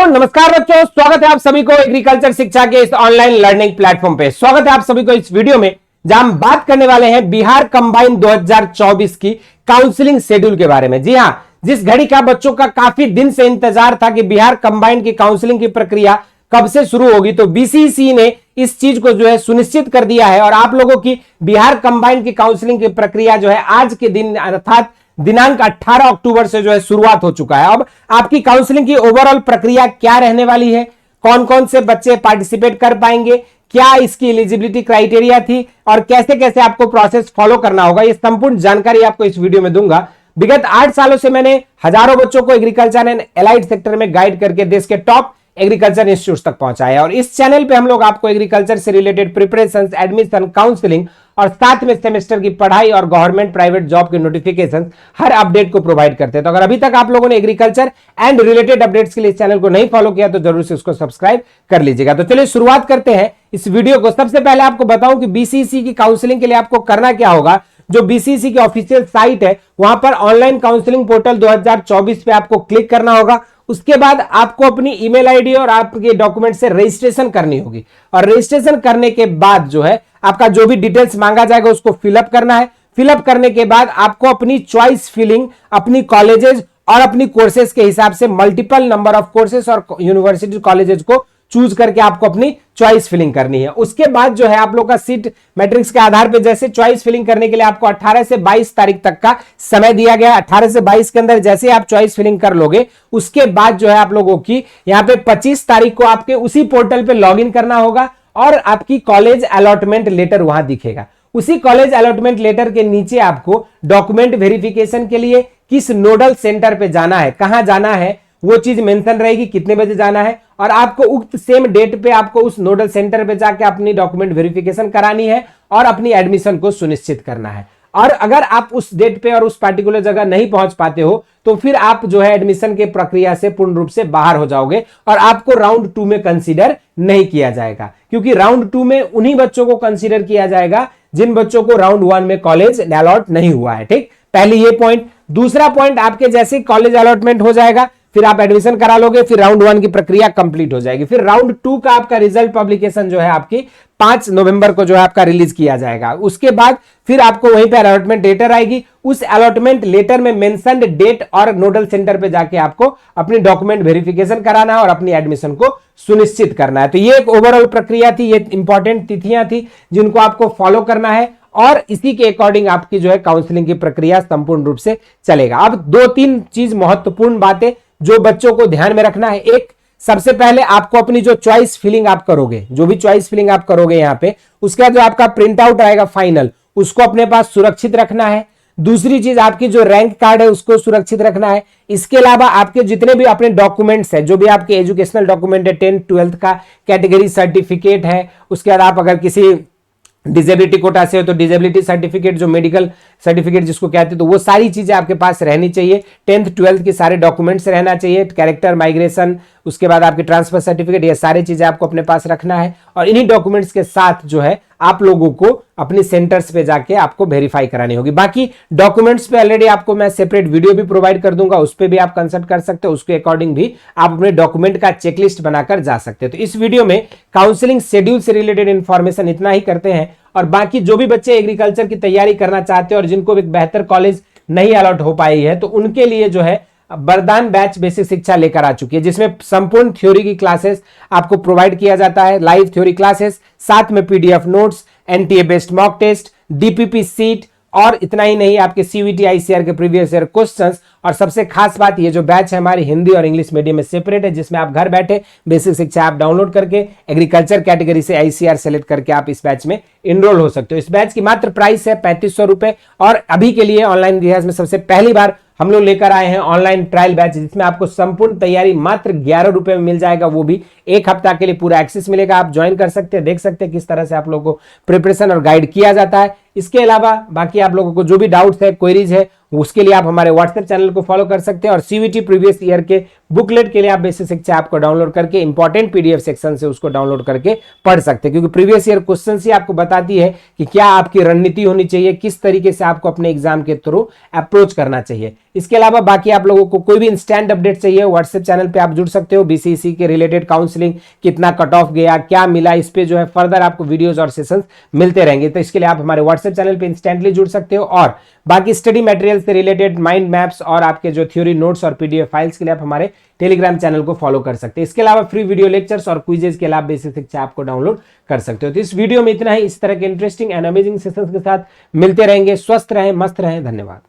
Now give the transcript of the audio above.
नमस्कार बच्चों, स्वागत है आप सभी को एग्रीकल्चर शिक्षा के इस ऑनलाइन लर्निंग प्लेटफॉर्म पे। स्वागत है आप सभी को इस वीडियो में, जहां हम बात करने वाले हैं बिहार कंबाइन 2024 की काउंसलिंग शेड्यूल के बारे में। जी हां, जिस घड़ी का बच्चों का काफी दिन से इंतजार था कि बिहार कंबाइन की काउंसलिंग की प्रक्रिया कब से शुरू होगी, तो बीसीसी ने इस चीज को जो है सुनिश्चित कर दिया है और आप लोगों की बिहार कंबाइन की काउंसलिंग की प्रक्रिया जो है आज के दिन अर्थात दिनांक 18 अक्टूबर से जो है शुरुआत हो चुका है। अब आपकी काउंसलिंग की ओवरऑल प्रक्रिया क्या रहने वाली है, कौन कौन से बच्चे पार्टिसिपेट कर पाएंगे, क्या इसकी एलिजिबिलिटी क्राइटेरिया थी और कैसे कैसे आपको प्रोसेस फॉलो करना होगा, ये संपूर्ण जानकारी आपको इस वीडियो में दूंगा। विगत 8 सालों से मैंने हजारों बच्चों को एग्रीकल्चर एंड एलाइड सेक्टर में गाइड करके देश के टॉप एग्रीकल्चर इंस्टीट्यूट तक पहुंचाया और इस चैनल पे हम लोग आपको एग्रीकल्चर से रिलेटेड प्रिपरेशन, एडमिशन, काउंसलिंग और साथ में सेमेस्टर की पढ़ाई और गवर्नमेंट प्राइवेट जॉब के नोटिफिकेशन हर अपडेट को प्रोवाइड करते हैं। तो अगर अभी तक आप लोगों ने एग्रीकल्चर एंड रिलेटेड अपडेट्स के लिए इस चैनल को नहीं फॉलो किया तो जरूर से उसको सब्सक्राइब कर लीजिएगा। तो चलिए शुरुआत करते हैं इस वीडियो को। सबसे पहले आपको बताऊं कि बीसीसी की काउंसलिंग के लिए आपको करना क्या होगा। जो बीसीसी की ऑफिशियल साइट है वहां पर ऑनलाइन काउंसलिंग पोर्टल 2024 पे आपको क्लिक करना होगा। उसके बाद आपको अपनी ईमेल आईडी और आपके डॉक्यूमेंट से रजिस्ट्रेशन करनी होगी और रजिस्ट्रेशन करने के बाद जो है आपका जो भी डिटेल्स मांगा जाएगा उसको फिलअप करना है। फिलअप करने के बाद आपको अपनी चॉइस फिलिंग, अपनी कॉलेजेस और अपनी कोर्सेज के हिसाब से मल्टीपल नंबर ऑफ कोर्सेज और यूनिवर्सिटी कॉलेजेस को चूज करके आपको अपनी चॉइस फिलिंग करनी है। उसके बाद जो है आप लोग का सीट मैट्रिक्स के आधार पे जैसे चॉइस फिलिंग करने के लिए आपको 18 से 22 तारीख तक का समय दिया गया है। 18 से 22 के अंदर जैसे आप चॉइस फिलिंग कर लोगे उसके बाद जो है आप लोगों की यहां पे 25 तारीख को आपके उसी पोर्टल पे लॉगिन करना होगा और आपकी कॉलेज अलॉटमेंट लेटर वहां दिखेगा। उसी कॉलेज अलॉटमेंट लेटर के नीचे आपको डॉक्यूमेंट वेरिफिकेशन के लिए किस नोडल सेंटर पे जाना है, कहां जाना है, वो चीज मेंशन रहेगी, कितने बजे जाना है और आपको उक्त सेम डेट पे आपको उस नोडल सेंटर पे जाके अपनी डॉक्यूमेंट वेरिफिकेशन करानी है और अपनी एडमिशन को सुनिश्चित करना है। और अगर आप उस डेट पे और उस पार्टिकुलर जगह नहीं पहुंच पाते हो तो फिर आप जो है एडमिशन के प्रक्रिया से पूर्ण रूप से बाहर हो जाओगे और आपको राउंड 2 में कंसीडर नहीं किया जाएगा, क्योंकि राउंड 2 में उन्हीं बच्चों को कंसीडर किया जाएगा जिन बच्चों को राउंड 1 में कॉलेज अलॉट नहीं हुआ है। ठीक, पहली ये पॉइंट। दूसरा पॉइंट, आपके जैसे कॉलेज अलॉटमेंट हो जाएगा फिर आप एडमिशन करा लोगे, फिर राउंड 1 की प्रक्रिया कंप्लीट हो जाएगी। फिर राउंड 2 का आपका रिजल्ट पब्लिकेशन जो है आपकी 5 नवंबर को जो है आपका रिलीज किया जाएगा। उसके बाद फिर आपको वहीं पे अलॉटमेंट लेटर आएगी। उस अलॉटमेंट लेटर में मेंशन्ड डेट और नोडल सेंटर पे जाके आपको अपनी डॉक्यूमेंट वेरिफिकेशन कराना है और अपनी एडमिशन को सुनिश्चित करना है। तो ये एक ओवरऑल प्रक्रिया थी, ये इंपॉर्टेंट तिथियां थी जिनको आपको फॉलो करना है और इसी के अकॉर्डिंग आपकी जो है काउंसलिंग की प्रक्रिया संपूर्ण रूप से चलेगा। अब 2-3 चीज महत्वपूर्ण बातें जो बच्चों को ध्यान में रखना है। एक, सबसे पहले आपको अपनी जो चॉइस फिलिंग आप करोगे, जो भी चॉइस फिलिंग आप करोगे यहाँ पे, उसका जो आपका प्रिंट आउट आएगा फाइनल, उसको अपने पास सुरक्षित रखना है। दूसरी चीज, आपकी जो रैंक कार्ड है उसको सुरक्षित रखना है। इसके अलावा आपके जितने भी अपने डॉक्यूमेंट्स है, जो भी आपके एजुकेशनल डॉक्यूमेंट है, 10th 12th का कैटेगरी सर्टिफिकेट है, उसके बाद आप अगर किसी डिजेबिलिटी कोटा से हो तो डिजेबिलिटी सर्टिफिकेट, जो मेडिकल सर्टिफिकेट जिसको कहते हैं, तो वो सारी चीजें आपके पास रहनी चाहिए। 10th 12th के सारे डॉक्यूमेंट्स रहना चाहिए, कैरेक्टर, माइग्रेशन, उसके बाद आपके ट्रांसफर सर्टिफिकेट, ये सारी चीजें आपको अपने पास रखना है और इन्हीं डॉक्यूमेंट्स के साथ जो है आप लोगों को अपने सेंटर्स पे जाके आपको वेरीफाई करानी होगी। बाकी डॉक्यूमेंट्स पे ऑलरेडी आपको मैं सेपरेट वीडियो भी प्रोवाइड कर दूंगा, उस पर भी आप कंसल्ट कर सकते हो, उसके अकॉर्डिंग भी आप अपने डॉक्यूमेंट का चेकलिस्ट बनाकर जा सकते हैं। तो इस वीडियो में काउंसलिंग शेड्यूल से रिलेटेड इंफॉर्मेशन इतना ही करते हैं और बाकी जो भी बच्चे एग्रीकल्चर की तैयारी करना चाहते हैं और जिनको एक बेहतर कॉलेज नहीं अलॉट हो पाई है तो उनके लिए जो है वरदान बैच बेसिक शिक्षा लेकर आ चुकी है, जिसमें संपूर्ण थ्योरी की क्लासेस आपको प्रोवाइड किया जाता है, लाइव थ्योरी क्लासेस, साथ में PDF notes, NTA based mock test, DPP sheet और इतना ही नहीं आपके सीवीटी आईसीआर के प्रीवियस ईयर क्वेश्चंस। और सबसे खास बात, ये जो बैच है हमारी हिंदी और इंग्लिश मीडियम में सेपरेट है, जिसमें आप घर बैठे बेसिक शिक्षा ऐप डाउनलोड करके एग्रीकल्चर कैटेगरी से आईसीआर सेलेक्ट करके आप इस बैच में इनरोल हो सकते हो। इस बैच की मात्र प्राइस है 3500 रुपए और अभी के लिए ऑनलाइन इतिहास में सबसे पहली बार हम लोग लेकर आए हैं ऑनलाइन ट्रायल बैच, जिसमें आपको संपूर्ण तैयारी मात्र 11 रुपए में मिल जाएगा, वो भी 1 हफ्ता के लिए पूरा एक्सेस मिलेगा। आप ज्वाइन कर सकते हैं, देख सकते हैं किस तरह से आप लोगों को प्रिपरेशन और गाइड किया जाता है। इसके अलावा बाकी आप लोगों को जो भी डाउट्स है, क्वेरीज है, उसके लिए आप हमारे व्हाट्सएप चैनल को फॉलो कर सकते हैं और सीवीटी प्रीवियस ईयर के बुकलेट के लिए आप बेसिक शिक्षा ऐप को डाउनलोड करके इंपॉर्टेंट पीडीएफ सेक्शन से उसको डाउनलोड करके पढ़ सकते हैं, क्योंकि प्रीवियस ईयर क्वेश्चन ही आपको बताती है कि क्या आपकी रणनीति होनी चाहिए, किस तरीके से आपको अपने एग्जाम के थ्रू अप्रोच करना चाहिए। इसके अलावा बाकी आप लोगों को कोई भी इंस्टेंट अपडेट चाहिए, व्हाट्सएप चैनल पे आप जुड़ सकते हो। बीसीसी के रिलेटेड काउंसलिंग कितना कट ऑफ गया, क्या मिला, इस पे जो है फर्दर आपको वीडियोस और सेशंस मिलते रहेंगे। तो इसके लिए आप हमारे व्हाट्सएप चैनल पे इंस्टेंटली जुड़ सकते हो। और बाकी स्टडी मटेरियल से रिलेटेड माइंड मैप्स और आपके जो थ्योरी नोट्स और पीडीएफ फाइल्स के लिए आप हमारे टेलीग्राम चैनल को फॉलो कर सकते हैं। इसके अलावा फ्री वीडियो लेक्चर्स और क्विजेस के अलावा बेसिक शिक्षा ऐप को डाउनलोड कर सकते हो। तो इस वीडियो में इतना ही। इस तरह के इंटरेस्टिंग एंड अमेजिंग सेशंस के साथ मिलते रहेंगे। स्वस्थ रहें, मस्त रहें। धन्यवाद।